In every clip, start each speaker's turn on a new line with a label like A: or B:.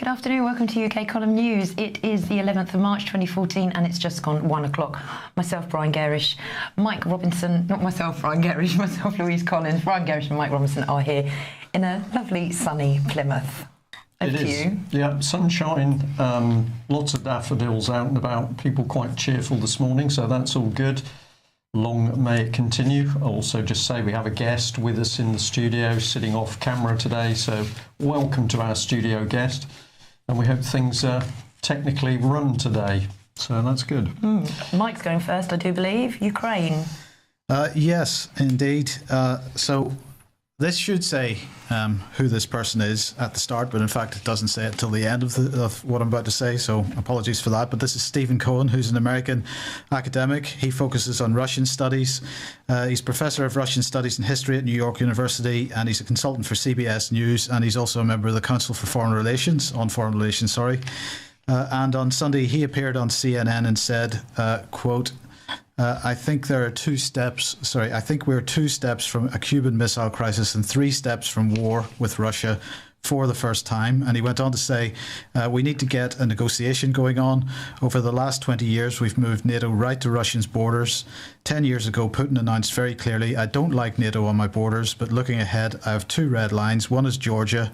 A: afternoon. Welcome to UK Column News. It is the 11th of March 2014 and it's just gone 1 o'clock. Myself, Brian Garish, Mike Robinson, not myself, Brian Garish, myself, Louise Collins, Brian Garish and Mike Robinson are here in a lovely sunny Plymouth.
B: It is. Yeah, sunshine, lots of daffodils out and about, people quite cheerful this morning, so that's all good. Long may it continue. I'll also just say we have a guest with us in the studio, sitting off camera today, so welcome to our studio guest. And we hope things technically run today, so that's good.
A: Mike's going first, I do believe. Ukraine.
C: Yes, indeed. So this should say who this person is at the start, but in fact it doesn't say it till the end of what I'm about to say, so apologies for that. But this is Stephen Cohen, who's an American academic. He focuses on Russian studies. He's Professor of Russian Studies and History at New York University, and he's a consultant for CBS News, and he's also a member of the Council for Foreign Relations, and on Sunday he appeared on CNN and said, quote, I think we're 2 steps from a Cuban Missile Crisis and 3 steps from war with Russia for the first time. And he went on to say, we need to get a negotiation going on. Over the last 20 years, we've moved NATO right to Russia's borders. 10 years ago, Putin announced very clearly, I don't like NATO on my borders, but looking ahead, I have 2 red lines. One is Georgia,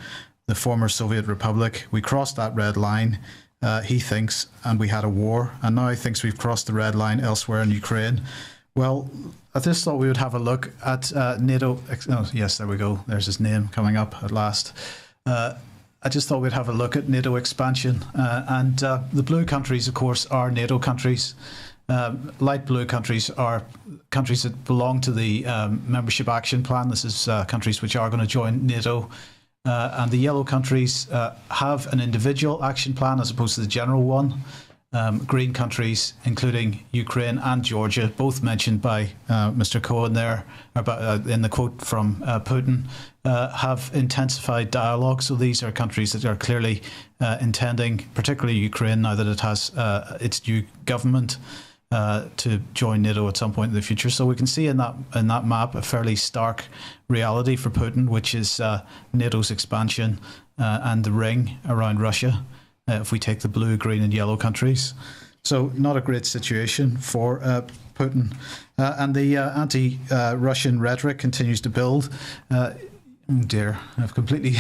C: the former Soviet Republic. We crossed that red line. He thinks, and we had a war, and now he thinks we've crossed the red line elsewhere in Ukraine. Well, I just thought we would have a look at NATO. Oh, yes, there we go. There's his name coming up at last. I just thought we'd have a look at NATO expansion. And the blue countries, of course, are NATO countries. Light blue countries are countries that belong to the Membership Action Plan. This is countries which are going to join NATO. And the yellow countries have an individual action plan as opposed to the general one. Green countries, including Ukraine and Georgia, both mentioned by Mr. Cohen there in the quote from Putin, have intensified dialogue. So these are countries that are clearly intending, particularly Ukraine, now that it has its new government, to join NATO at some point in the future. So we can see in that map a fairly stark reality for Putin, which is NATO's expansion and the ring around Russia, if we take the blue, green and yellow countries. So not a great situation for Putin. And the anti-Russian rhetoric continues to build. Oh dear, I've completely...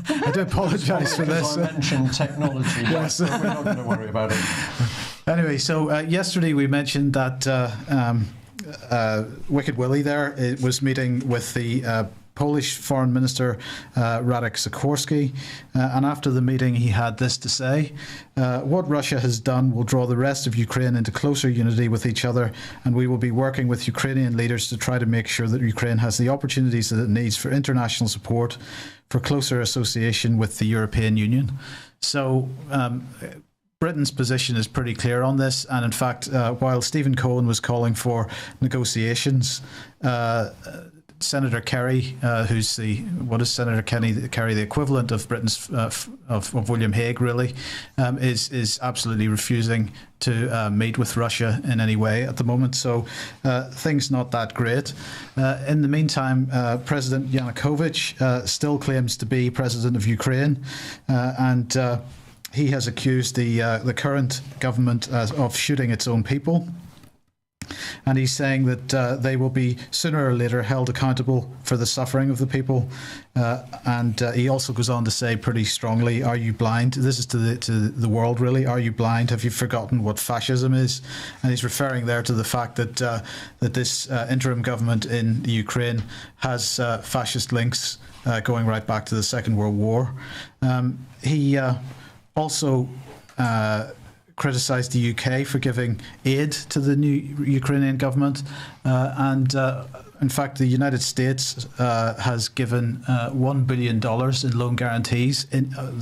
C: I do apologise for this.
B: I mentioned technology, yes. We're not going to worry about it.
C: Anyway, so yesterday we mentioned that Wicked Willie there was meeting with the Polish Foreign Minister Radek Sikorski, and after the meeting he had this to say: what Russia has done will draw the rest of Ukraine into closer unity with each other, and we will be working with Ukrainian leaders to try to make sure that Ukraine has the opportunities that it needs for international support, for closer association with the European Union. So Britain's position is pretty clear on this, and in fact, while Stephen Cohen was calling for negotiations, Senator Kerry, who's Senator Kerry, the equivalent of Britain's of William Hague, really, is absolutely refusing to meet with Russia in any way at the moment. So things not that great. In the meantime, President Yanukovych still claims to be president of Ukraine, and he has accused the current government of shooting its own people. And he's saying that they will be sooner or later held accountable for the suffering of the people. And he also goes on to say pretty strongly, are you blind? This is to the world, really. Are you blind? Have you forgotten what fascism is? And he's referring there to the fact that that this interim government in the Ukraine has fascist links going right back to the Second World War. He also criticised the UK for giving aid to the new Ukrainian government, and in fact the United States has given $1 billion in loan guarantees.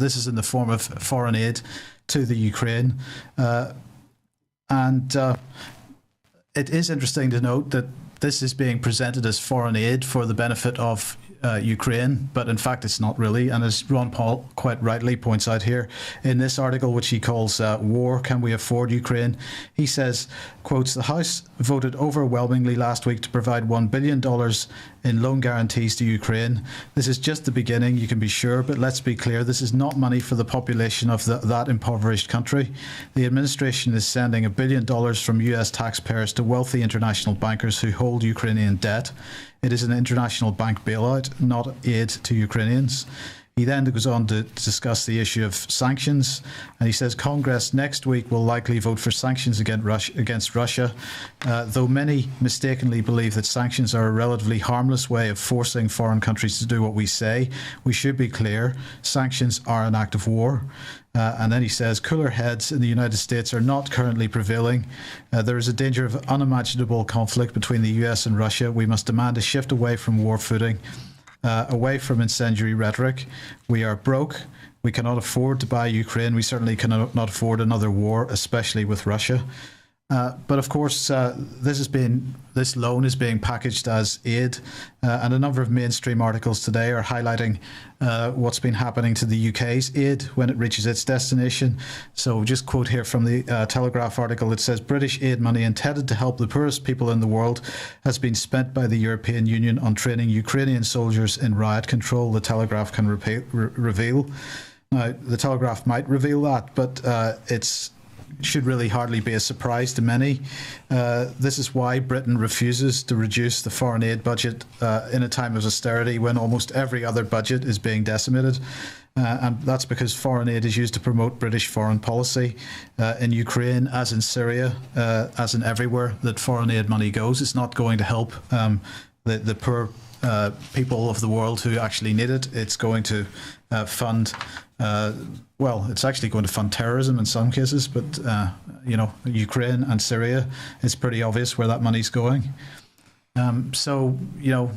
C: This is in the form of foreign aid to the Ukraine, and it is interesting to note that this is being presented as foreign aid for the benefit of Ukraine, but in fact it's not really. And as Ron Paul quite rightly points out here in this article, which he calls War, Can We Afford Ukraine? He says, quotes, the House voted overwhelmingly last week to provide $1 billion in loan guarantees to Ukraine. This is just the beginning, you can be sure, but let's be clear, this is not money for the population of that impoverished country. The administration is sending $1 billion from US taxpayers to wealthy international bankers who hold Ukrainian debt. It is an international bank bailout, not aid to Ukrainians. He then goes on to discuss the issue of sanctions, and he says Congress next week will likely vote for sanctions against Russia, though many mistakenly believe that sanctions are a relatively harmless way of forcing foreign countries to do what we say. We should be clear, sanctions are an act of war. And then he says, cooler heads in the United States are not currently prevailing. There is a danger of unimaginable conflict between the US and Russia. We must demand a shift away from war footing, away from incendiary rhetoric. We are broke. We cannot afford to buy Ukraine. We certainly cannot afford another war, especially with Russia. But of course, this loan is being packaged as aid, and a number of mainstream articles today are highlighting what's been happening to the UK's aid when it reaches its destination. So just quote here from the Telegraph article. It says, British aid money intended to help the poorest people in the world has been spent by the European Union on training Ukrainian soldiers in riot control, the Telegraph can reveal. Now, the Telegraph might reveal that, but it's should really hardly be a surprise to many. This is why Britain refuses to reduce the foreign aid budget in a time of austerity when almost every other budget is being decimated. And that's because foreign aid is used to promote British foreign policy. In Ukraine, as in Syria, as in everywhere that foreign aid money goes, it's not going to help the poor people of the world who actually need it. It's going to fund it's actually going to fund terrorism in some cases, but Ukraine and Syria, it's pretty obvious where that money's going. The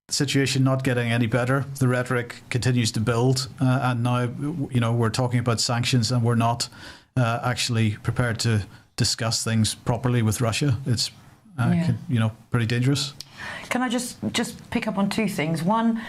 C: situation not getting any better. The rhetoric continues to build, and now we're talking about sanctions, and we're not actually prepared to discuss things properly with Russia. It's pretty dangerous.
A: Can I just pick up on two things? One,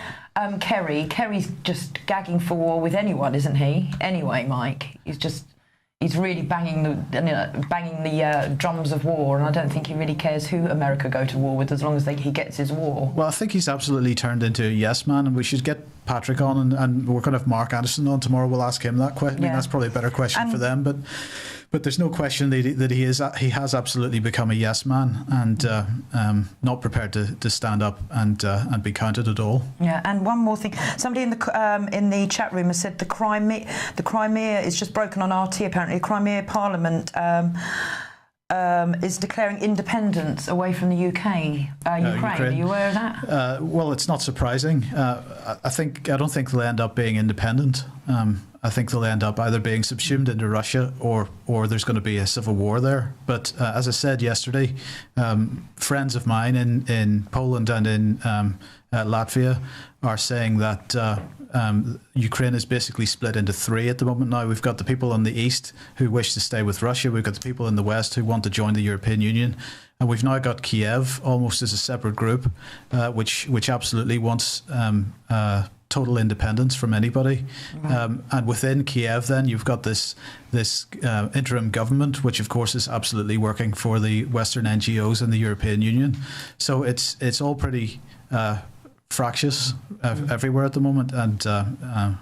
A: Kerry's just gagging for war with anyone, isn't he? Anyway, Mike, he's really banging the drums of war, and I don't think he really cares who America go to war with as long as he gets his war.
C: Well, I think he's absolutely turned into a yes man, and we should get Patrick on, and we're going to have Mark Anderson on tomorrow. We'll ask him that question. I mean, that's probably a better question for them, but there's no question that he has absolutely become a yes man, and not prepared to stand up and be counted at all. Yeah,
A: and one more thing. Somebody in the chat room has said the Crimea is just broken on RT. Apparently, the Crimea Parliament is declaring independence away from the UK, Ukraine. Are you aware of that?
C: Well, it's not surprising. I don't think they'll end up being independent. I think they'll end up either being subsumed into Russia or there's going to be a civil war there. But as I said yesterday, friends of mine in Poland and in Latvia are saying that Ukraine is basically split into three at the moment now. We've got the people in the east who wish to stay with Russia. We've got the people in the west who want to join the European Union. And we've now got Kiev almost as a separate group, which absolutely wants total independence from anybody. Right. And within Kiev, then you've got this interim government, which of course is absolutely working for the Western NGOs and the European Union. So it's all pretty fractious everywhere at the moment, and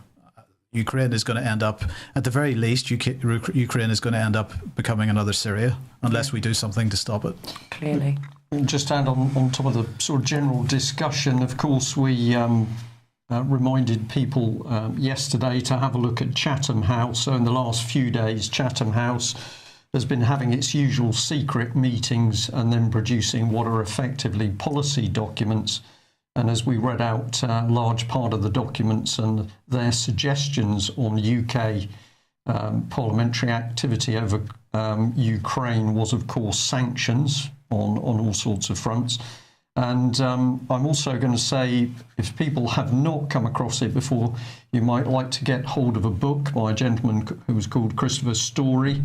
C: Ukraine is going to end up, at the very least, Ukraine is going to end up becoming another Syria unless we do something to stop it.
A: Clearly.
B: Just to add on top of the sort of general discussion, of course, we reminded people yesterday to have a look at Chatham House. So in the last few days, Chatham House has been having its usual secret meetings and then producing what are effectively policy documents. And as we read out a large part of the documents and their suggestions on UK parliamentary activity over Ukraine was, of course, sanctions on all sorts of fronts. And I'm also going to say, if people have not come across it before, you might like to get hold of a book by a gentleman who was called Christopher Story,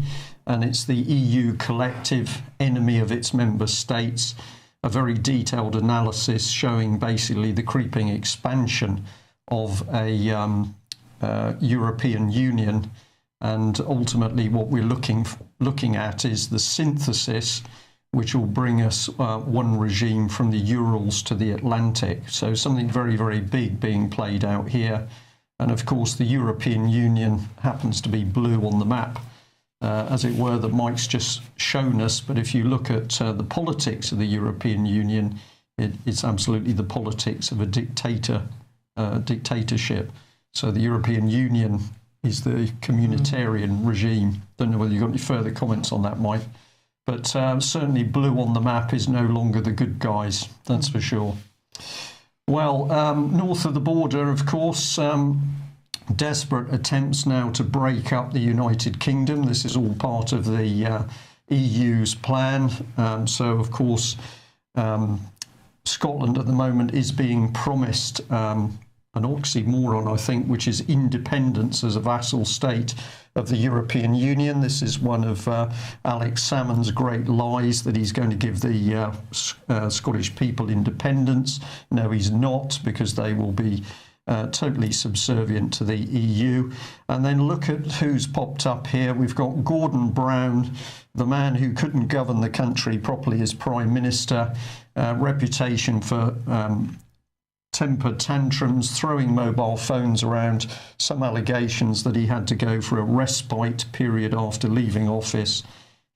B: and it's the EU Collective Enemy of its Member States, a very detailed analysis showing basically the creeping expansion of a European Union. And ultimately what we're looking at is the synthesis which will bring us one regime from the Urals to the Atlantic. So something very, very big being played out here. And of course, the European Union happens to be blue on the map, as it were, that Mike's just shown us. But if you look at the politics of the European Union, it's absolutely the politics of a dictatorship. So the European Union is the communitarian regime. Don't know whether you've got any further comments on that, Mike. But certainly blue on the map is no longer the good guys, that's for sure. Well, north of the border, of course, desperate attempts now to break up the United Kingdom. This is all part of the EU's plan. So, of course, Scotland at the moment is being promised an oxymoron, I think, which is independence as a vassal state of the European Union. This is one of Alex Salmond's great lies, that he's going to give the Scottish people independence. No, he's not, because they will be totally subservient to the EU. And then look at who's popped up here. We've got Gordon Brown, the man who couldn't govern the country properly as Prime Minister, reputation for temper tantrums, throwing mobile phones around, some allegations that he had to go for a respite period after leaving office.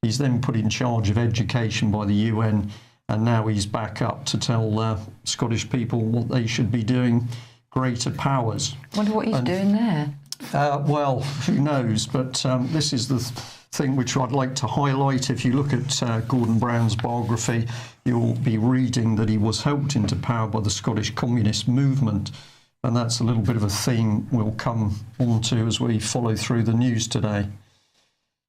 B: He's then put in charge of education by the UN, and now he's back up to tell Scottish people what they should be doing. Greater powers.
A: Wonder what he's doing there.
B: Well, who knows? But this is the thing which I'd like to highlight. If you look at Gordon Brown's biography, you'll be reading that he was helped into power by the Scottish Communist movement. And that's a little bit of a theme we'll come on to as we follow through the news today.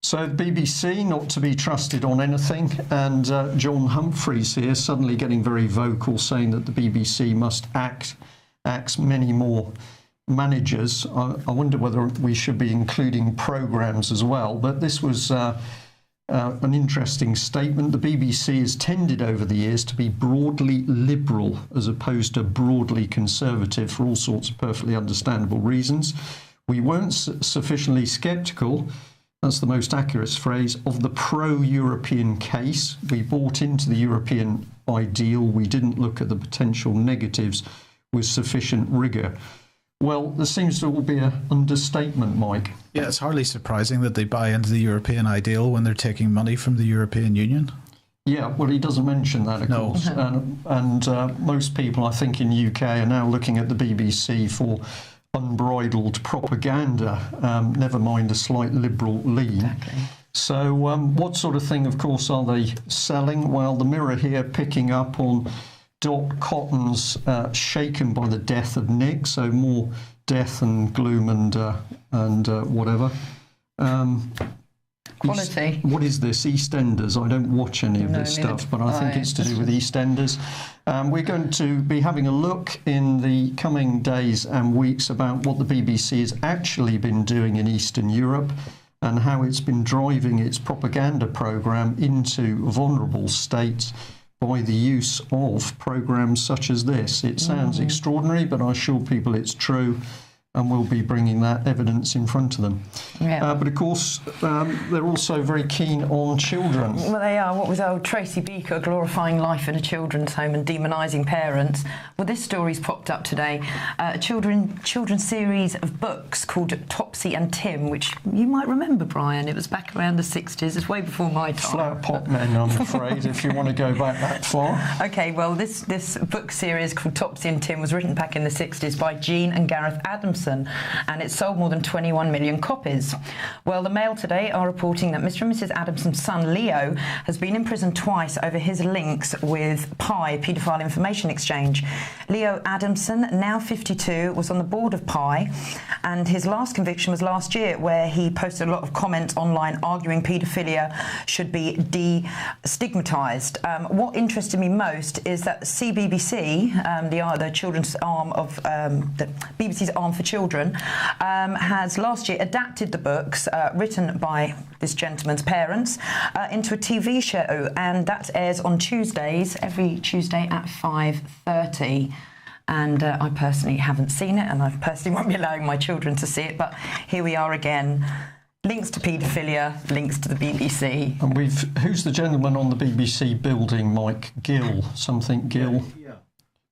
B: So the BBC, not to be trusted on anything, and John Humphreys here suddenly getting very vocal, saying that the BBC must axe many more managers. I wonder whether we should be including programmes as well, but this was an interesting statement. The BBC has tended over the years to be broadly liberal as opposed to broadly conservative for all sorts of perfectly understandable reasons. We weren't sufficiently sceptical, that's the most accurate phrase, of the pro-European case. We bought into the European ideal. We didn't look at the potential negatives with sufficient rigour. Well, there seems to all be an understatement, Mike.
C: Yeah, it's hardly surprising that they buy into the European ideal when they're taking money from the European Union.
B: Yeah, well, he doesn't mention that, of course. And most people, I think, in the UK are now looking at the BBC for unbridled propaganda, never mind a slight liberal lean.
A: Exactly.
B: So what sort of thing, of course, are they selling? Well, the Mirror here picking up on Dot Cotton's shaken by the death of Nick, so more death and gloom and whatever.
A: Quality.
B: What is this? EastEnders. I don't watch any of this stuff, but I think it's to do with EastEnders. We're going to be having a look in the coming days and weeks about what the BBC has actually been doing in Eastern Europe and how it's been driving its propaganda programme into vulnerable states by the use of programmes such as this. It sounds extraordinary, but I assure people it's true, and we'll be bringing that evidence in front of them.
A: Yeah.
B: But of course, they're also very keen on children.
A: Well, they are. What with old Tracy Beaker glorifying life in a children's home and demonising parents. Well, this story's popped up today. A children's series of books called Topsy and Tim, which you might remember, Brian. It was back around the 60s. It's way before my time.
B: Flat pot men, I'm afraid, if you want to go back that far.
A: OK, well, this book series called Topsy and Tim was written back in the 60s by Jean and Gareth Adamson, and it sold more than 21 million copies. Well, the Mail today are reporting that Mr. and Mrs. Adamson's son, Leo, has been in prison twice over his links with Pi, Paedophile Information Exchange. Leo Adamson, now 52, was on the board of Pi, and his last conviction was last year, where he posted a lot of comments online arguing paedophilia should be destigmatised. What interested me most is that CBBC, the children's arm of the BBC's arm for children, has last year adapted the books written by this gentleman's parents into a TV show, and that airs on Tuesdays, every Tuesday at 5:30. And I personally haven't seen it, and I personally won't be allowing my children to see it, but here we are again. Links to paedophilia, links to the BBC.
B: And who's the gentleman on the BBC building, Mike? Gill, something Gill?
C: Yeah.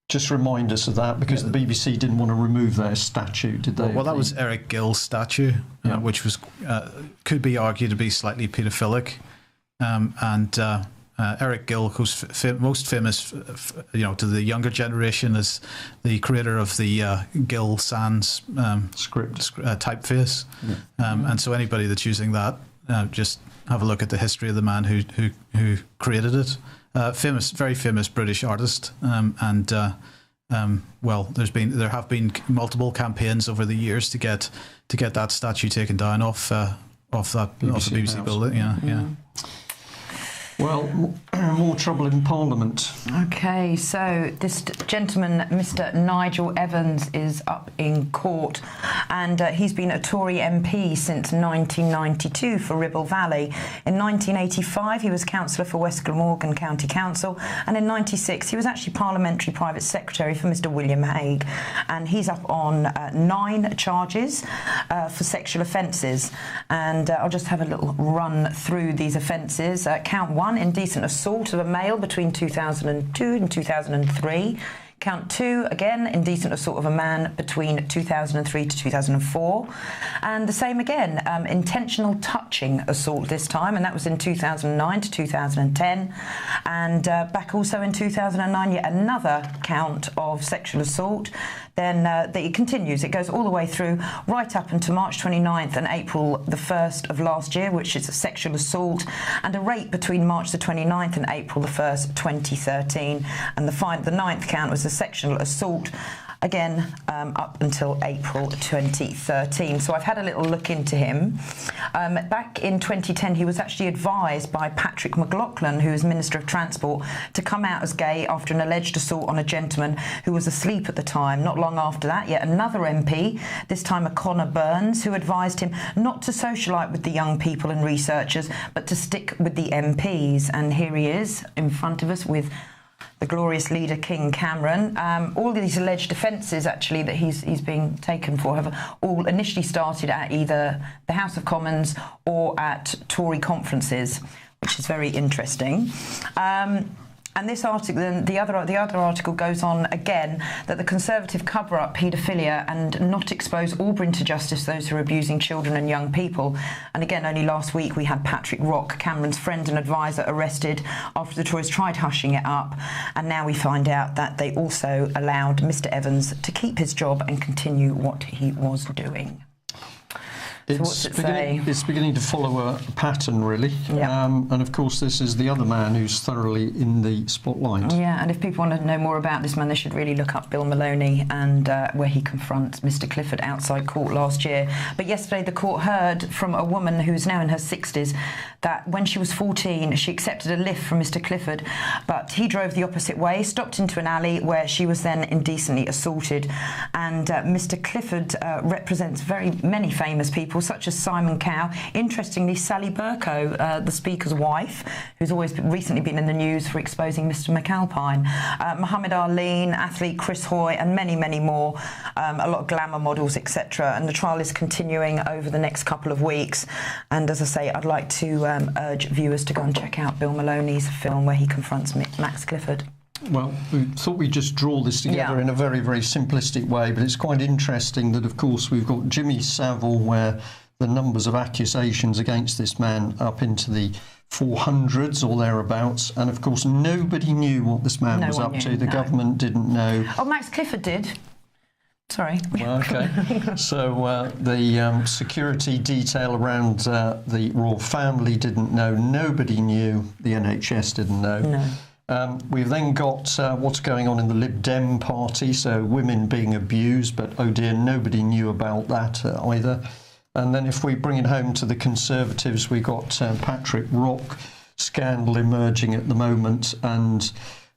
B: Just remind us of that, because the BBC didn't want to remove their statue, did they?
C: Well, that was Eric Gill's statue, which was could be argued to be slightly paedophilic. Eric Gill, who's most famous, to the younger generation, as the creator of the Gill Sans
B: script
C: typeface. And so anybody that's using that, just have a look at the history of the man who created it. Very famous British artist. There have been multiple campaigns over the years to get that statue taken down off the BBC building. Yeah.
B: Well, more trouble in Parliament.
A: Okay, so this gentleman, Mr. Nigel Evans, is up in court, and he's been a Tory MP since 1992 for Ribble Valley. In 1985, he was councillor for West Glamorgan County Council, and in 96, he was actually Parliamentary Private Secretary for Mr. William Hague, and he's up on 9 charges for sexual offences. And I'll just have a little run through these offences. Count 1, indecent assault of a male between 2002 and 2003. Count 2, again, indecent assault of a man between 2003 to 2004. And the same again, intentional touching assault this time, and that was in 2009 to 2010. And back also in 2009, yet another count of sexual assault. Then it continues. It goes all the way through, right up until March 29th and April the 1st of last year, which is a sexual assault, and a rape between March the 29th and April the 1st, 2013. And the 9th count was a sexual assault, again, up until April 2013. So I've had a little look into him. Back in 2010, he was actually advised by Patrick McLaughlin, who is Minister of Transport, to come out as gay after an alleged assault on a gentleman who was asleep at the time. Not long after that, yet another MP, this time a Connor Burns, who advised him not to socialise with the young people and researchers, but to stick with the MPs. And here he is in front of us with the glorious leader, King Cameron. All of these alleged offences, actually, that he's being taken for have all initially started at either the House of Commons or at Tory conferences, which is very interesting. And this article, then the other article goes on again that the Conservative cover up paedophilia and not expose or bring to justice those who are abusing children and young people. And again, only last week we had Patrick Rock, Cameron's friend and advisor, arrested after the Tories tried hushing it up. And now we find out that they also allowed Mr. Evans to keep his job and continue what he was doing.
B: It's beginning to follow a pattern, really.
A: Yeah.
B: And of course, this is the other man who's thoroughly in the spotlight.
A: Yeah, and if people want to know more about this man, they should really look up Bill Maloney and where he confronts Mr. Clifford outside court last year. But yesterday, the court heard from a woman who's now in her 60s that when she was 14, she accepted a lift from Mr. Clifford, but he drove the opposite way, stopped into an alley where she was then indecently assaulted. And Mr. Clifford represents very many famous people, such as Simon Cowell. Interestingly, Sally Bercow, the Speaker's wife, who's always recently been in the news for exposing Mr. McAlpine, Muhammad Ali, athlete Chris Hoy, and many, many more, a lot of glamour models, etc. And the trial is continuing over the next couple of weeks. And as I say, I'd like to urge viewers to go and check out Bill Maloney's film where he confronts Max Clifford.
B: Well, we thought we'd just draw this together in a very, very simplistic way, but it's quite interesting that, of course, we've got Jimmy Savile, where the numbers of accusations against this man up into the 400s or thereabouts, and, of course, nobody knew what this man was up to. The government didn't know.
A: Oh, Max Clifford did. Sorry.
B: Well, OK. So the security detail around the royal family didn't know. Nobody knew. The NHS didn't know.
A: No.
B: We've then got what's going on in the Lib Dem party, so women being abused, but oh dear, nobody knew about that either. And then if we bring it home to the Conservatives, we got Patrick Rock scandal emerging at the moment, and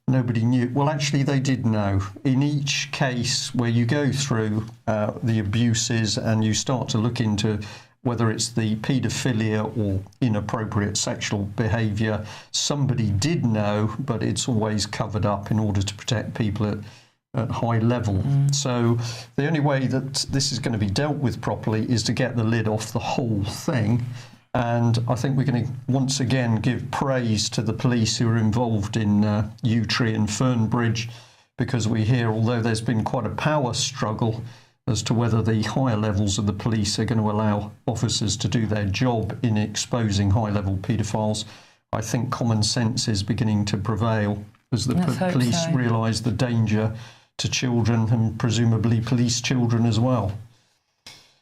B: nobody knew. Well, actually, they did know. In each case where you go through the abuses and you start to look into whether it's the paedophilia or inappropriate sexual behaviour, somebody did know, but it's always covered up in order to protect people at high level. So the only way that this is going to be dealt with properly is to get the lid off the whole thing. And I think we're going to once again give praise to the police who are involved in Yewtree and Fernbridge, because we hear, although there's been quite a power struggle as to whether the higher levels of the police are going to allow officers to do their job in exposing high-level paedophiles, I think common sense is beginning to prevail as the police realise the danger to children and presumably police children as well.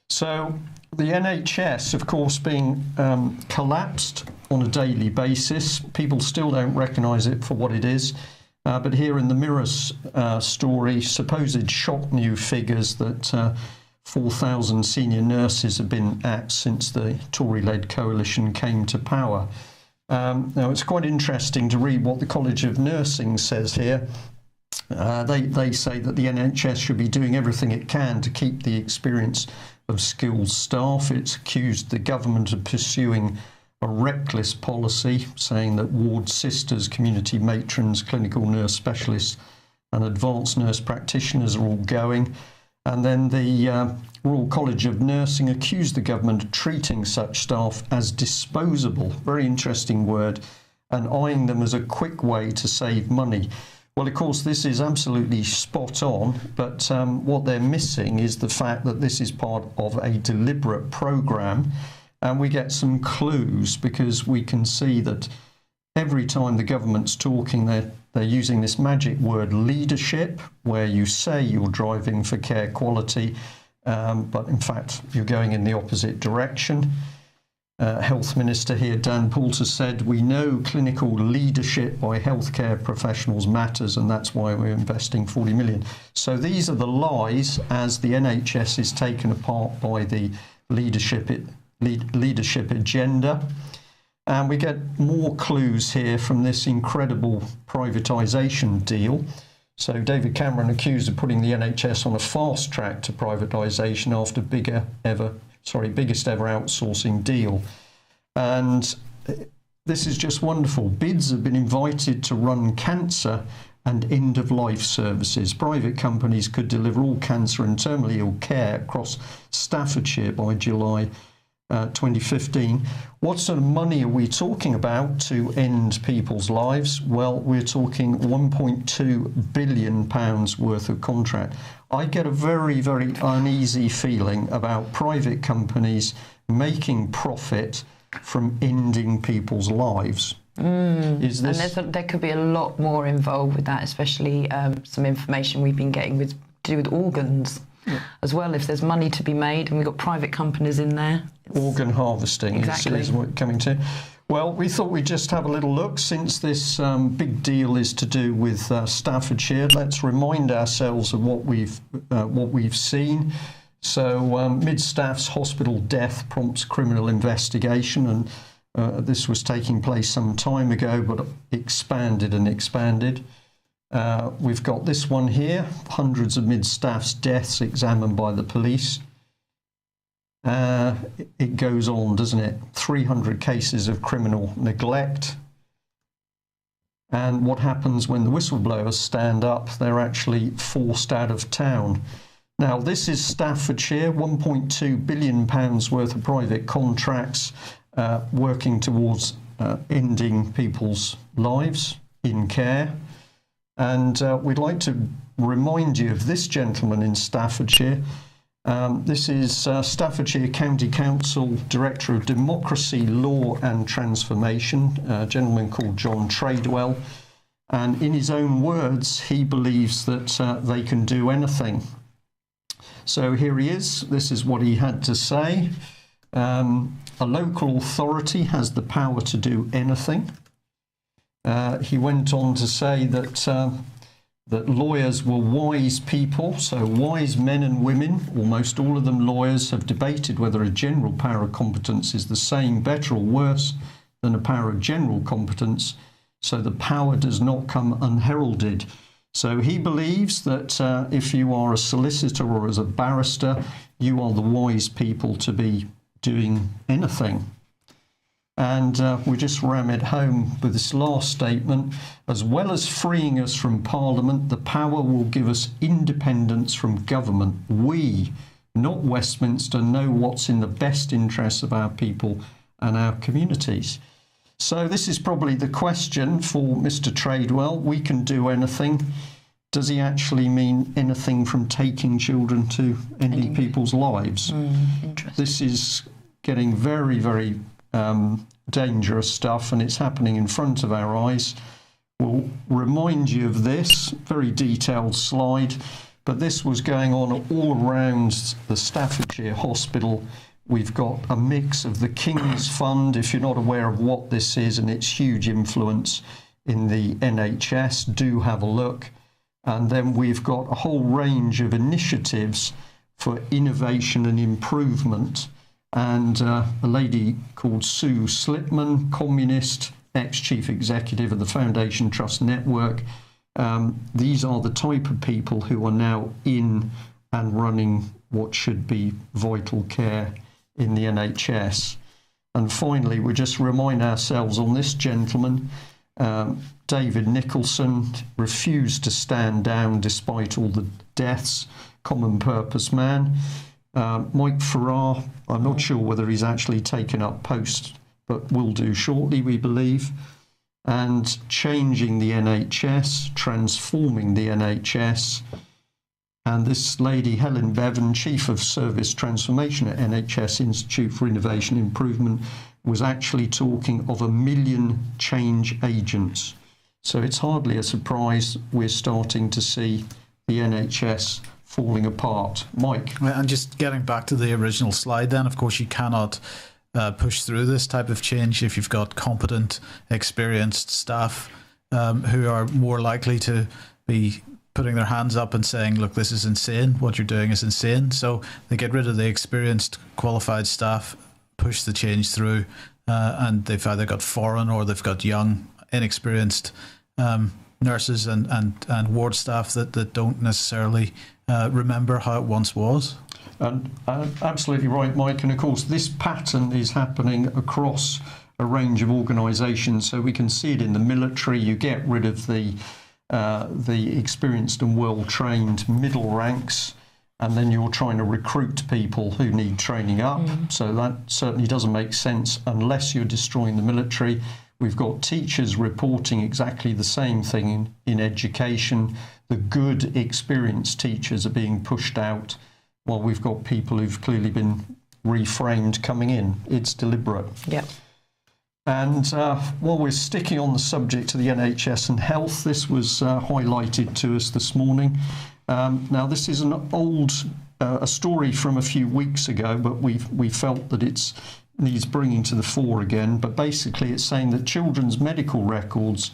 B: So the NHS, of course, being collapsed on a daily basis, people still don't recognise it for what it is. But here in the Mirror's story, supposed shock new figures that 4,000 senior nurses have been axed since the Tory-led coalition came to power. Now, it's quite interesting to read what the College of Nursing says here. They say that the NHS should be doing everything it can to keep the experience of skilled staff. It's accused the government of pursuing a reckless policy, saying that ward sisters, community matrons, clinical nurse specialists and advanced nurse practitioners are all going. And then the Royal College of Nursing accused the government of treating such staff as disposable, very interesting word, and eyeing them as a quick way to save money. Well, of course, this is absolutely spot on, but what they're missing is the fact that this is part of a deliberate programme, and we get some clues because we can see that every time the government's talking, they're using this magic word leadership, where you say you're driving for care quality, but in fact you're going in the opposite direction. Health Minister here, Dan Poulter, said, "We know clinical leadership by healthcare professionals matters, and that's why we're investing 40 million. So these are the lies as the NHS is taken apart by the leadership agenda. And we get more clues here from this incredible privatisation deal. So David Cameron accused of putting the NHS on a fast track to privatisation after biggest ever outsourcing deal. And this is just wonderful. Bids have been invited to run cancer and end-of-life services. Private companies could deliver all cancer and terminally ill care across Staffordshire by July 2015. What sort of money are we talking about to end people's lives? Well, we're talking £1.2 billion worth of contract. I get a very, very uneasy feeling about private companies making profit from ending people's lives. Is this...
A: And there could be a lot more involved with that, especially some information we've been getting to do with organs. As well, if there's money to be made and we've got private companies in there.
B: Organ harvesting is what we're coming to. Well, we thought we'd just have a little look. Since this big deal is to do with Staffordshire, let's remind ourselves of what we've seen. So Mid-Staff's hospital death prompts criminal investigation, and this was taking place some time ago, but expanded and expanded. We've got this one here, hundreds of Mid-Staff's deaths examined by the police. It goes on, doesn't it? 300 cases of criminal neglect. And what happens when the whistleblowers stand up? They're actually forced out of town. Now, this is Staffordshire, £1.2 billion worth of private contracts working towards ending people's lives in care. And we'd like to remind you of this gentleman in Staffordshire. This is Staffordshire County Council Director of Democracy, Law and Transformation, a gentleman called John Tradewell. And in his own words, he believes that they can do anything. So here he is. This is what he had to say. A local authority has the power to do anything. He went on to say that lawyers were wise people, so wise men and women, almost all of them lawyers, have debated whether a general power of competence is the same, better or worse than a power of general competence, so the power does not come unheralded. So he believes that if you are a solicitor or as a barrister, you are the wise people to be doing anything. And we just ram it home with this last statement. As well as freeing us from Parliament, the power will give us independence from government. We, not Westminster, know what's in the best interests of our people and our communities. So this is probably the question for Mr. Tradewell. We can do anything. Does he actually mean anything from taking children to ending people's lives? This is getting very, very dangerous stuff, and it's happening in front of our eyes. We'll remind you of this very detailed slide, but this was going on all around the Staffordshire Hospital. We've got a mix of the King's Fund, if you're not aware of what this is and its huge influence in the NHS, do have a look. And then we've got a whole range of initiatives for innovation and improvement. And a lady called Sue Slipman, communist, ex-chief executive of the Foundation Trust Network. These are the type of people who are now in and running what should be vital care in the NHS. And finally, we just remind ourselves on this gentleman, David Nicholson, refused to stand down despite all the deaths, common purpose man. Mike Farrar, I'm not sure whether he's actually taken up post, but will do shortly, we believe. And changing the NHS, transforming the NHS. And this lady, Helen Bevan, Chief of Service Transformation at NHS Institute for Innovation Improvement, was actually talking of 1 million change agents. So it's hardly a surprise we're starting to see the NHS falling apart. Mike?
C: And just getting back to the original slide then, of course, you cannot push through this type of change if you've got competent, experienced staff who are more likely to be putting their hands up and saying, look, this is insane, what you're doing is insane. So they get rid of the experienced, qualified staff, push the change through, and they've either got foreign or they've got young, inexperienced nurses and ward staff that don't necessarily remember how it once was.
B: And absolutely right, Mike. And of course, this pattern is happening across a range of organisations. So we can see it in the military. You get rid of the experienced and well-trained middle ranks, and then you're trying to recruit people who need training up. So that certainly doesn't make sense unless you're destroying the military. We've got teachers reporting exactly the same thing in education. The good, experienced teachers are being pushed out, while we've got people who've clearly been reframed coming in. It's deliberate.
A: Yeah.
B: And while we're sticking on the subject of the NHS and health, this was highlighted to us this morning. Now, this is an old a story from a few weeks ago, but we felt that it needs bringing to the fore again. But basically, it's saying that children's medical records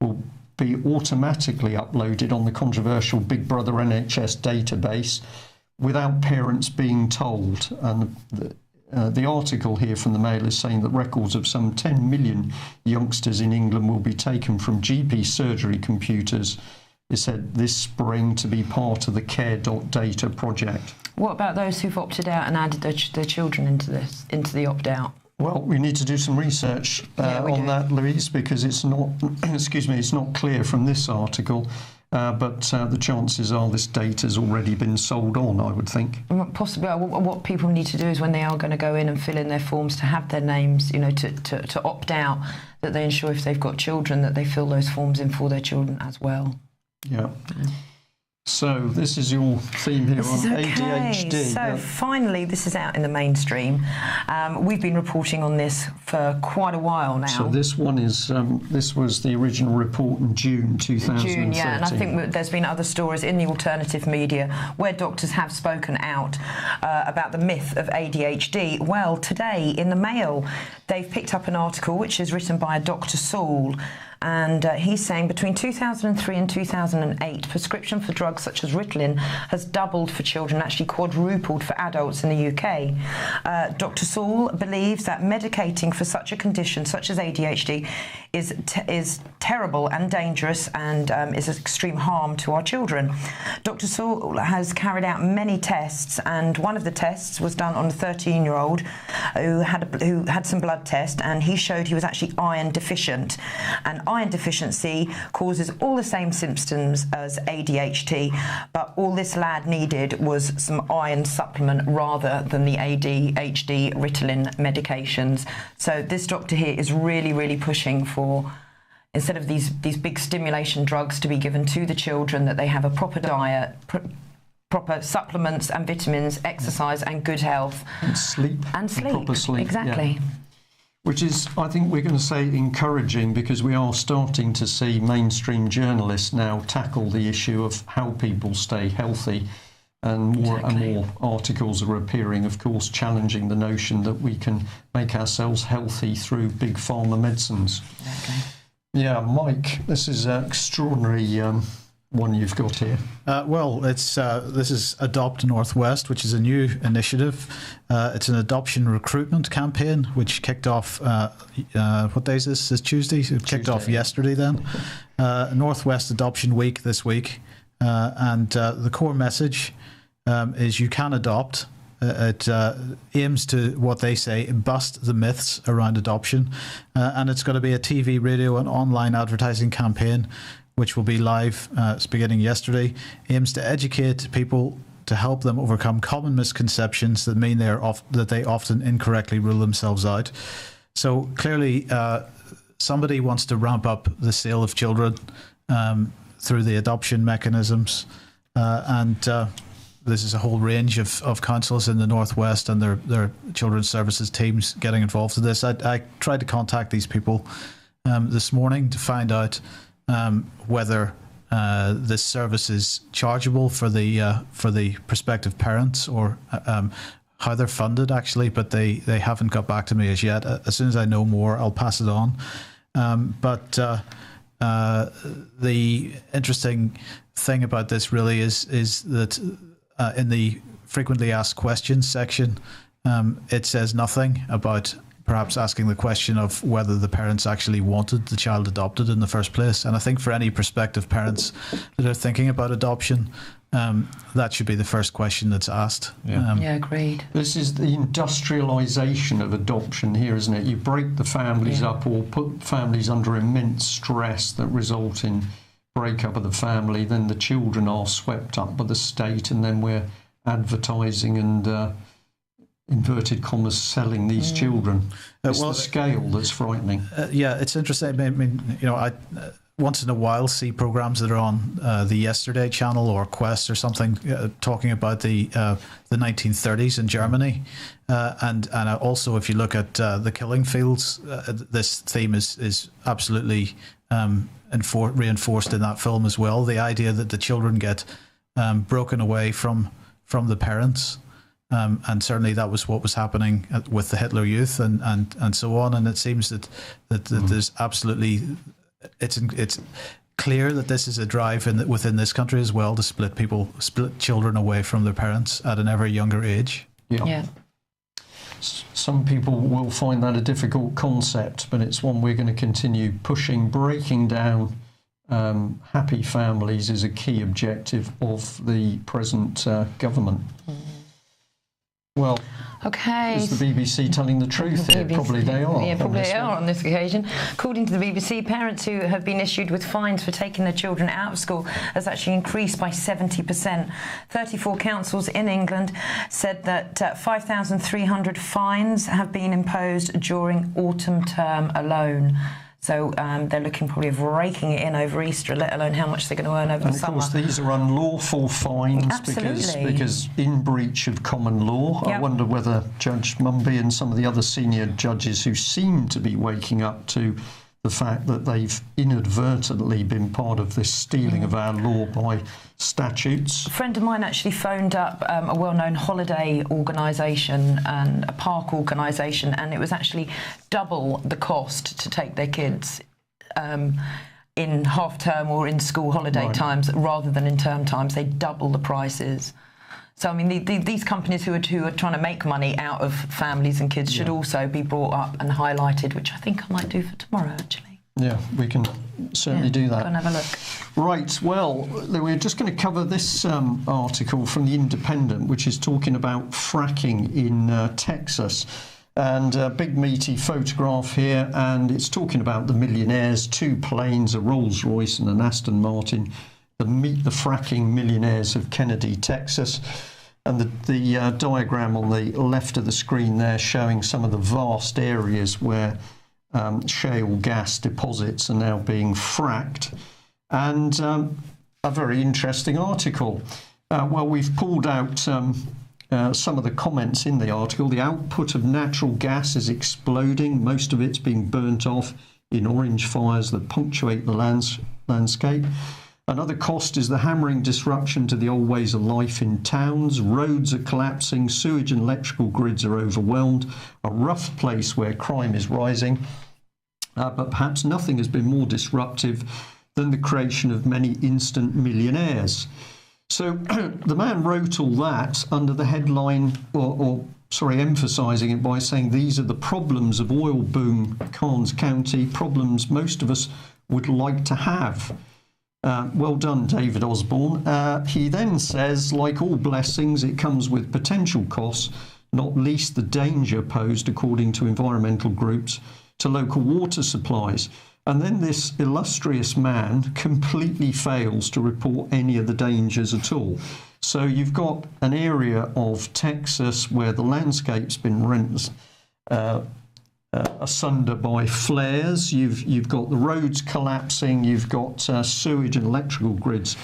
B: will be automatically uploaded on the controversial Big Brother NHS database without parents being told. And the article here from the Mail is saying that records of some 10 million youngsters in England will be taken from GP surgery computers. It said this spring to be part of the Care.Data project.
A: What about those who've opted out and added their children into the opt-out?
B: Well, we need to do some research on that, Louise, because it's not, it's not clear from this article. But the chances are this data's already been sold on, I would think.
A: Possibly. What people need to do is when they are going to go in and fill in their forms to have their names, to opt out, that they ensure if they've got children that they fill those forms in for their children as well.
B: Yeah. So this is your theme here on ADHD.
A: So finally, this is out in the mainstream. We've been reporting on this for quite a while now.
B: So this one is this was the original report in June 2013.
A: June, yeah, and I think there's been other stories in the alternative media where doctors have spoken out about the myth of ADHD. Well, today in the Mail, they've picked up an article which is written by a Dr. Saul. And he's saying between 2003 and 2008, prescription for drugs such as Ritalin has doubled for children, actually quadrupled for adults in the UK. Dr. Saul believes that medicating for such a condition, such as ADHD, is terrible and dangerous and is an extreme harm to our children. Dr. Saul has carried out many tests, and one of the tests was done on a 13-year-old who had some blood test, and he showed he was actually iron deficient. And iron deficiency causes all the same symptoms as ADHD, but all this lad needed was some iron supplement rather than the ADHD Ritalin medications. So this doctor here is really, really pushing for, instead of these big stimulation drugs to be given to the children, that they have a proper diet, proper supplements and vitamins, exercise and good health.
B: And sleep.
A: And sleep.
B: Proper sleep.
A: Exactly.
B: Yeah. Which is, I think we're going to say, encouraging, because we are starting to see mainstream journalists now tackle the issue of how people stay healthy. And more and more articles are appearing, of course, challenging the notion that we can make ourselves healthy through big pharma medicines.
A: Exactly.
B: Yeah, Mike, this is an extraordinary one you've got here.
C: Well, this is Adopt Northwest, which is a new initiative. It's an adoption recruitment campaign, which kicked off, what day is this? Is Tuesday? It kicked off yesterday then. Northwest Adoption Week this week. And the core message is you can adopt. It aims to, what they say, bust the myths around adoption. And it's going to be a TV, radio and online advertising campaign, which will be live beginning yesterday. Aims to educate people, to help them overcome common misconceptions that mean that they often incorrectly rule themselves out. So clearly somebody wants to ramp up the sale of children through the adoption mechanisms, and this is a whole range of councils in the Northwest and their children's services teams getting involved in this. I tried to contact these people this morning to find out whether this service is chargeable for the prospective parents, or how they're funded actually, but they haven't got back to me as yet. As soon as I know more, I'll pass it on. The interesting thing about this really is that in the frequently asked questions section, it says nothing about perhaps asking the question of whether the parents actually wanted the child adopted in the first place. And I think for any prospective parents that are thinking about adoption, that should be the first question that's asked.
A: Yeah, agreed.
B: This is the industrialisation of adoption here, isn't it? You break the families up, or put families under immense stress that result in breakup of the family. Then the children are swept up by the state, and then we're advertising and inverted commas selling these children. It's the scale that's frightening.
C: Yeah, it's interesting. I mean, I once in a while see programs that are on the Yesterday channel or Quest or something talking about the 1930s in Germany, and also if you look at the killing fields, this theme is absolutely reinforced in that film as well. The idea that the children get broken away from the parents. And certainly that was what was happening with the Hitler Youth and so on. And it seems that there's absolutely, it's clear that this is a drive within this country as well to split children away from their parents at an ever younger age.
A: Yeah.
B: Some people will find that a difficult concept, but it's one we're going to continue pushing. Breaking down happy families is a key objective of the present government. Well, okay. Is the BBC telling the truth here? Probably they are.
A: Yeah, probably they are on this occasion. According to the BBC, parents who have been issued with fines for taking their children out of school has actually increased by 70%. 34 councils in England said that 5,300 fines have been imposed during autumn term alone. So they're looking probably of raking it in over Easter, let alone how much they're going to earn over the summer.
B: And of course, these are unlawful fines because in breach of common law. Yep. I wonder whether Judge Mumby and some of the other senior judges who seem to be waking up to the fact that they've inadvertently been part of this stealing of our law by statutes.
A: A friend of mine actually phoned up a well-known holiday organisation and a park organisation, and it was actually double the cost to take their kids in half term or in school holiday times rather than in term times. They double the prices. So I mean, these companies who are trying to make money out of families and kids should also be brought up and highlighted, which I think I might do for tomorrow, actually.
B: Yeah, we can certainly do that.
A: Go and have a look.
B: Right, well, we're just going to cover this article from The Independent, which is talking about fracking in Texas. And a big meaty photograph here, and it's talking about the millionaires, 2 planes, a Rolls-Royce and an Aston Martin, the Meet the Fracking Millionaires of Kennedy, Texas. And the diagram on the left of the screen there showing some of the vast areas where shale gas deposits are now being fracked. And a very interesting article. Well, we've pulled out some of the comments in the article. The output of natural gas is exploding. Most of it's being burnt off in orange fires that punctuate the landscape. Another cost is the hammering disruption to the old ways of life in towns. Roads are collapsing, sewage and electrical grids are overwhelmed, a rough place where crime is rising. But perhaps nothing has been more disruptive than the creation of many instant millionaires. So the man wrote all that under the headline, emphasising it by saying these are the problems of oil boom, Karnes County, problems most of us would like to have. Well done, David Osborne. He then says, like all blessings, it comes with potential costs, not least the danger posed, according to environmental groups, to local water supplies. And then this illustrious man completely fails to report any of the dangers at all. So you've got an area of Texas where the landscape's been rent asunder by flares. You've got the roads collapsing. You've got sewage and electrical grids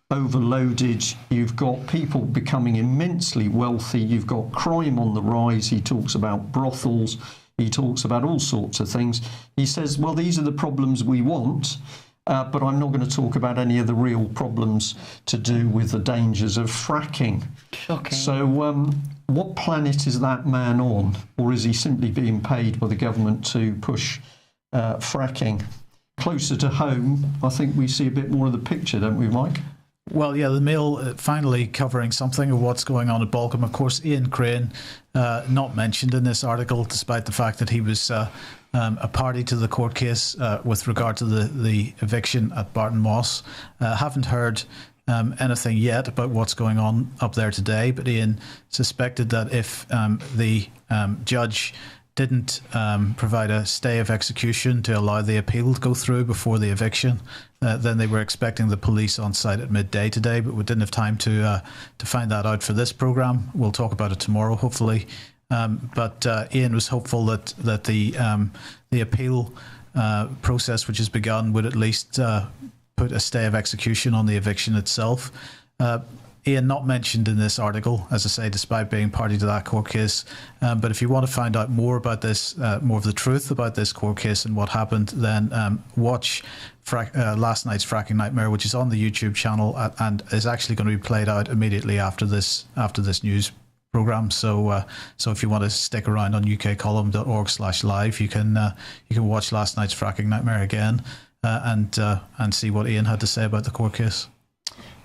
B: overloaded. You've got people becoming immensely wealthy. You've got crime on the rise. He talks about brothels. He talks about all sorts of things. He says, well, these are the problems we want, but I'm not going to talk about any of the real problems to do with the dangers of fracking.
A: Shocking.
B: So what planet is that man on? Or is he simply being paid by the government to push fracking? Closer to home, I think we see a bit more of the picture, don't we, Mike?
C: Well, yeah, the Mail finally covering something of what's going on at Balcombe. Of course, Ian Crane, not mentioned in this article, despite the fact that he was a party to the court case with regard to the eviction at Barton Moss. Haven't heard anything yet about what's going on up there today, but Ian suspected that if the judge didn't provide a stay of execution to allow the appeal to go through before the eviction, then they were expecting the police on site at midday today, but we didn't have time to find that out for this programme. We'll talk about it tomorrow, hopefully. But Ian was hopeful that the appeal process, which has begun, would at least put a stay of execution on the eviction itself. Ian not mentioned in this article, as I say, despite being party to that court case. But if you want to find out more about this, more of the truth about this court case and what happened, then watch last night's Fracking Nightmare, which is on the YouTube channel and is actually going to be played out immediately after this news program. So if you want to stick around on ukcolumn.org/live, you can watch last night's Fracking Nightmare again and see what Ian had to say about the court case.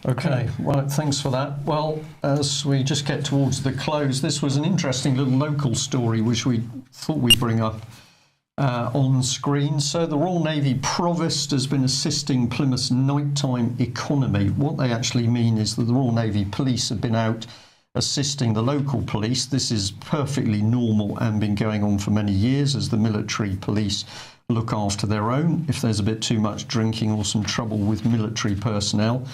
B: Okay, well, thanks for that. Well, as we just get towards the close, this was an interesting little local story which we thought we'd bring up on screen. So the Royal Navy Provost has been assisting Plymouth's nighttime economy. What they actually mean is that the Royal Navy Police have been out assisting the local police. This is perfectly normal and been going on for many years as the military police look after their own if there's a bit too much drinking or some trouble with military personnel.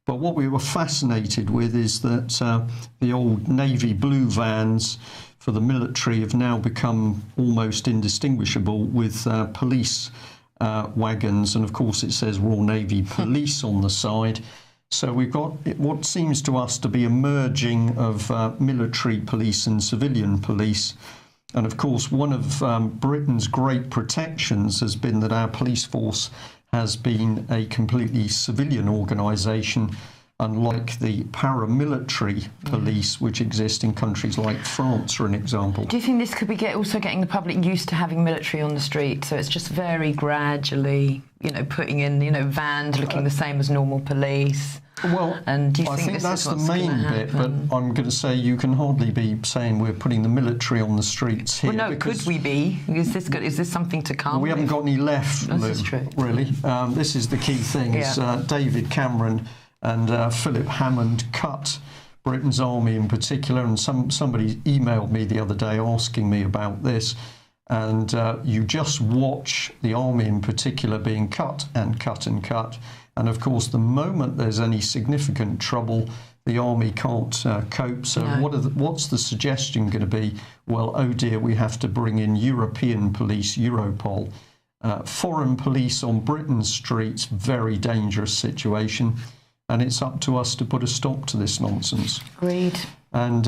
B: But what we were fascinated with is that the old navy blue vans for the military have now become almost indistinguishable with police wagons. And of course, it says Royal Navy Police on the side. So we've got what seems to us to be a merging of military police and civilian police. And of course, one of Britain's great protections has been that our police force has been a completely civilian organisation unlike the paramilitary police which exist in countries like France, for an example.
A: Do you think this could be also getting the public used to having military on the street? So it's just very gradually, putting in, vans looking the same as normal police.
B: Well,
A: and do you
B: I
A: think
B: think
A: this
B: that's
A: is
B: the
A: what's
B: main
A: gonna
B: bit, but
A: happen?
B: I'm going to say you can hardly be saying we're putting the military on the streets here.
A: Well, no, could we be? Is this good? Is this something to come?
B: We haven't got any left,
A: This
B: Lou,
A: is true.
B: really. This is the key thing, is David Cameron and Philip Hammond cut Britain's army in particular, and somebody emailed me the other day asking me about this, and you just watch the army in particular being cut and cut and cut, and of course the moment there's any significant trouble, the army can't cope. So what's the suggestion going to be? Well, oh dear, we have to bring in European police, Europol. Foreign police on Britain's streets, very dangerous situation. And it's up to us to put a stop to this nonsense.
A: Agreed.
B: And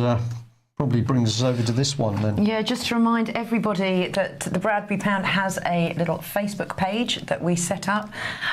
B: probably brings us over to this one then.
A: Yeah, just to remind everybody that the Bradbury Pound has a little Facebook page that we set up,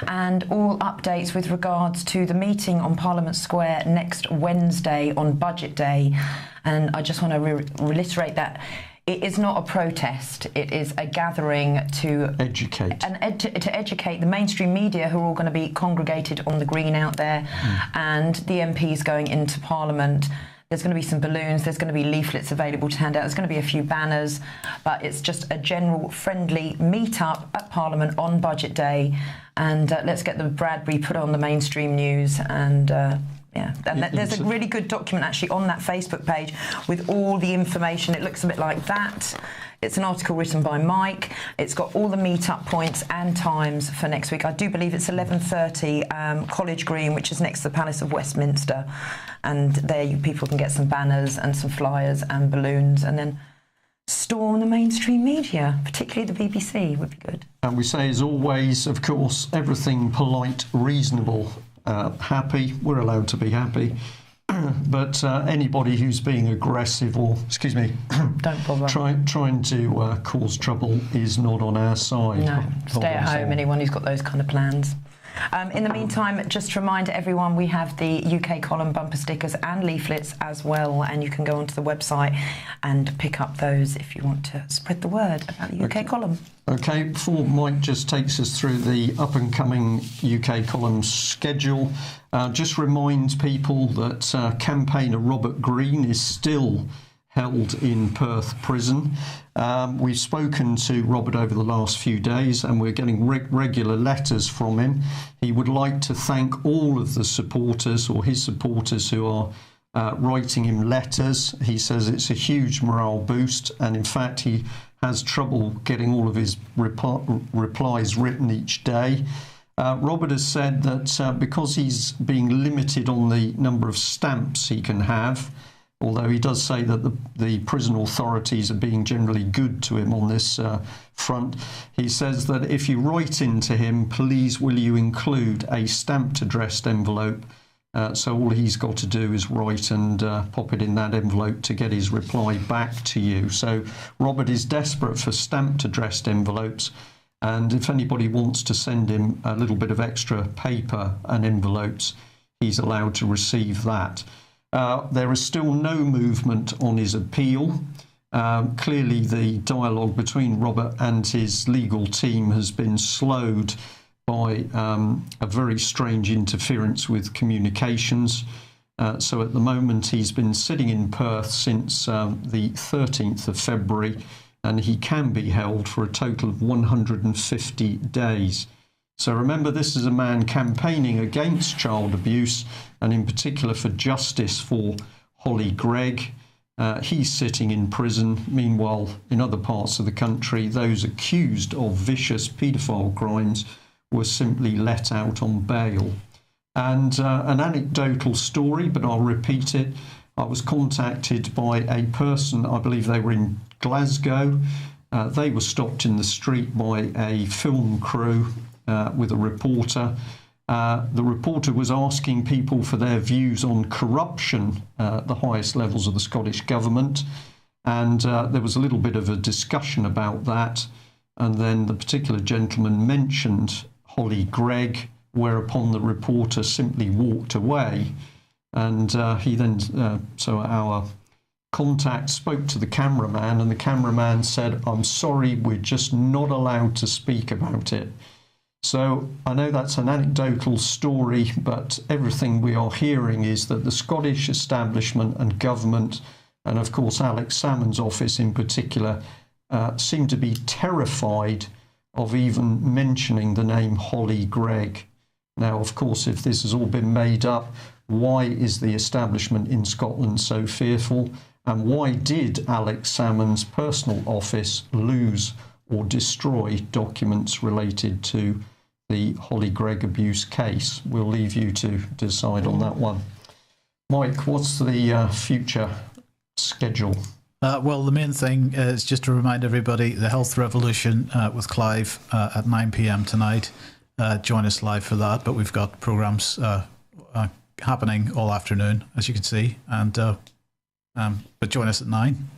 A: and all updates with regards to the meeting on Parliament Square next Wednesday on Budget Day. And I just want to reiterate that it is not a protest, it is a gathering to
B: educate.
A: To educate the mainstream media, who are all going to be congregated on the green out there, and the MPs going into Parliament. There's going to be some balloons, there's going to be leaflets available to hand out, there's going to be a few banners, but it's just a general friendly meet-up at Parliament on Budget Day, and let's get the Bradbury put on the mainstream news. And there's a really good document actually on that Facebook page with all the information. It looks a bit like that. It's an article written by Mike. It's got all the meet-up points and times for next week. I do believe it's 11:30, College Green, which is next to the Palace of Westminster. And there people can get some banners and some flyers and balloons, and then storm the mainstream media, particularly the BBC would be good.
B: And we say, as always, of course, everything polite, reasonable, happy. We're allowed to be happy. But anybody who's being aggressive or,
A: don't bother.
B: Trying to cause trouble is not on our side.
A: No, stay at home, anyone who's got those kind of plans. In the meantime, just to remind everyone, we have the UK column bumper stickers and leaflets as well, and you can go onto the website and pick up those if you want to spread the word about the UK column.
B: Okay, before Mike just takes us through the up-and-coming UK column schedule, just remind people that campaigner Robert Greene is still held in Perth prison. We've spoken to Robert over the last few days, and we're getting regular letters from him. He would like to thank all of the supporters, or his supporters, who are writing him letters. He says it's a huge morale boost, and in fact he has trouble getting all of his replies written each day. Robert has said that because he's being limited on the number of stamps he can have, although he does say that the prison authorities are being generally good to him on this front, he says that if you write into him, please will you include a stamped addressed envelope. So all he's got to do is write and pop it in that envelope to get his reply back to you. So Robert is desperate for stamped addressed envelopes, and if anybody wants to send him a little bit of extra paper and envelopes, he's allowed to receive that. There is still no movement on his appeal. Clearly the dialogue between Robert and his legal team has been slowed by a very strange interference with communications. So at the moment he's been sitting in Perth since the 13th of February, and he can be held for a total of 150 days. So remember, this is a man campaigning against child abuse, and in particular for justice for Holly Gregg. He's sitting in prison. Meanwhile, in other parts of the country, those accused of vicious paedophile crimes were simply let out on bail. And an anecdotal story, but I'll repeat it. I was contacted by a person, I believe they were in Glasgow. They were stopped in the street by a film crew with a reporter. The reporter was asking people for their views on corruption at the highest levels of the Scottish government, and there was a little bit of a discussion about that, and then the particular gentleman mentioned Holly Gregg, whereupon the reporter simply walked away. And he then, so our contact spoke to the cameraman, and the cameraman said, "I'm sorry, we're just not allowed to speak about it." So I know that's an anecdotal story, but everything we are hearing is that the Scottish establishment and government, and of course Alex Salmond's office in particular, seem to be terrified of even mentioning the name Holly Greig. Now, of course, if this has all been made up, why is the establishment in Scotland so fearful? And why did Alex Salmond's personal office lose or destroy documents related to the Holly Greig abuse case? We'll leave you to decide on that one. Mike, what's the future schedule?
C: Well, the main thing is just to remind everybody, the Health Revolution with Clive at 9 p.m. tonight. Join us live for that, but we've got programmes happening all afternoon, as you can see, and but join us at 9.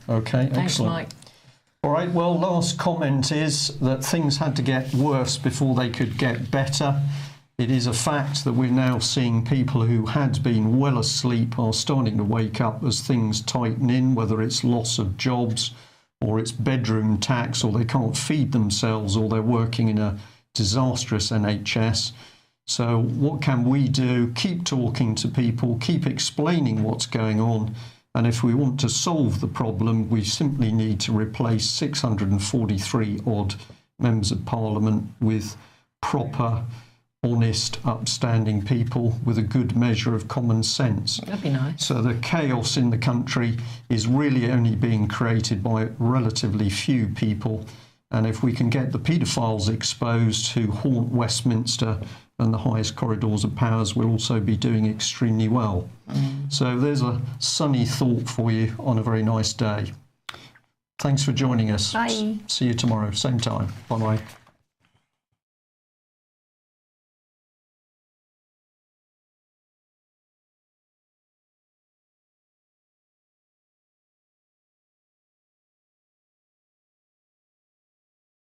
B: Okay,
A: Thanks,
B: excellent.
A: Mike.
B: All right, well, last comment is that things had to get worse before they could get better. It is a fact that we're now seeing people who had been well asleep are starting to wake up as things tighten in, whether it's loss of jobs or it's bedroom tax, or they can't feed themselves, or they're working in a disastrous NHS. So what can we do? Keep talking to people, keep explaining what's going on. And if we want to solve the problem, we simply need to replace 643 odd members of Parliament with proper, honest, upstanding people with a good measure of common sense.
A: That'd be nice.
B: So the chaos in the country is really only being created by relatively few people. And if we can get the paedophiles exposed who haunt Westminster and the highest corridors of powers, we'll also be doing extremely well. So there's a sunny thought for you on a very nice day. Thanks for joining us.
A: Bye.
B: See you tomorrow, same time. Bye-bye.